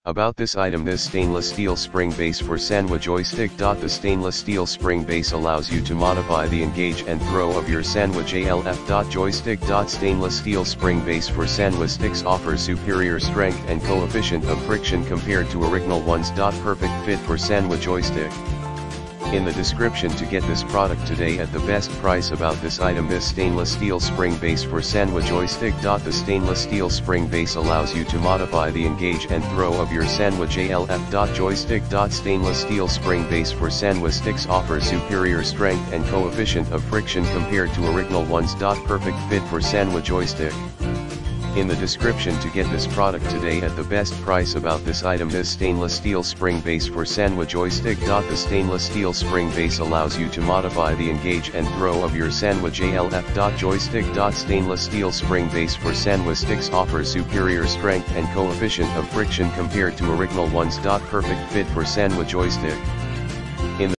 About this item: this stainless steel spring base for Sanwa joystick. The stainless steel spring base allows you to modify the engage and throw of your Sanwa JLF joystick. Stainless steel spring base for Sanwa sticks offers superior strength and coefficient of friction compared to original ones. Perfect fit for Sanwa joystick. In the description to get this product today at the best price. About this item: this stainless steel spring base for Sanwa joystick. The stainless steel spring base allows you to modify the engage and throw of your Sanwa JLF joystick. Stainless steel spring base for Sanwa sticks offers superior strength and coefficient of friction compared to original ones. Perfect fit for Sanwa joystick. In the description to get this product today at the best price. About this item: this stainless steel spring base for Sanwa joystick. The stainless steel spring base allows you to modify the engage and throw of your Sanwa JLF joystick. Stainless steel spring base for Sanwa sticks offers superior strength and coefficient of friction compared to original ones. Perfect fit for Sanwa joystick.